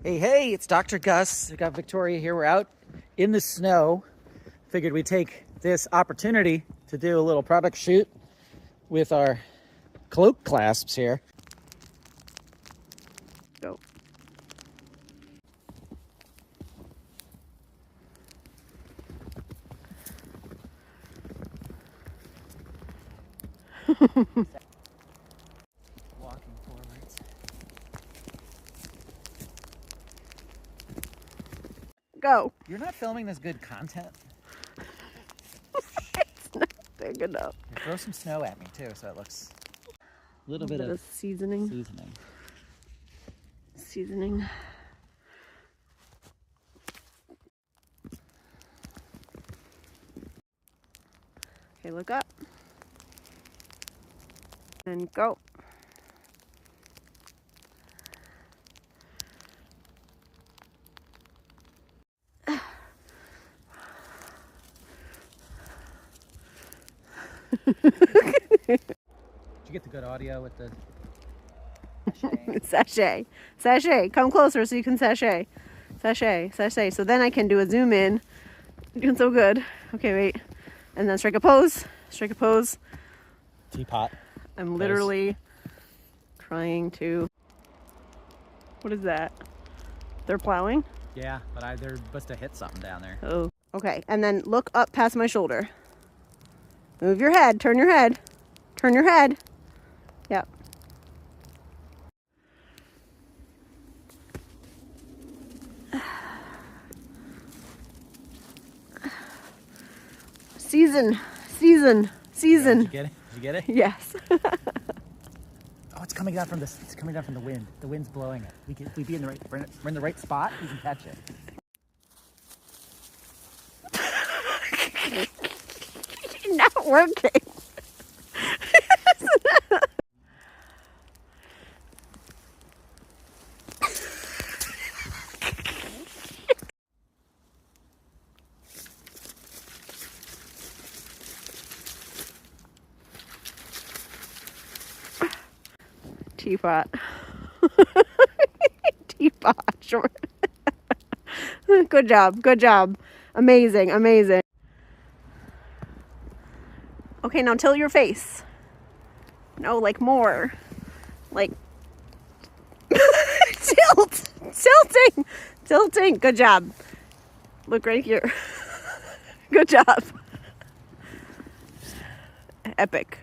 Hey, it's Dr. Gus. I got Victoria here. We're out in the snow. Figured we'd take this opportunity to do a little product shoot with our cloak clasps here. Go. Walking forwards. Go. You're not filming this good content. It's not big enough. Here, throw some snow at me too, so it looks a little bit of seasoning. Seasoning. Okay, look up. And go. Did you get the good audio with the Sachet. Sachet. Come closer so you can sachet. Sachet. Sachet. So then I can do a zoom in. You're doing so good. Okay, wait. And then strike a pose. Strike a pose. teapot? I'm literally trying to... What is that? They're plowing? Yeah, but they're supposed to hit something down there. Oh. Okay, and then look up past my shoulder. Move your head. Turn your head. Turn your head. Yep. Season. Season. Season. Did you get it? Did you get it? Yes. Oh, it's coming down from this. It's coming down from the wind. The wind's blowing it. We be in the right. We're in the right spot. We can catch it. Not working. Teapot. Teapot. Sure. Good job. Good job. Amazing. Amazing. Okay, now tilt your face. No, like more. Like tilt. Tilting. Tilting. Good job. Look right here. Good job. Epic.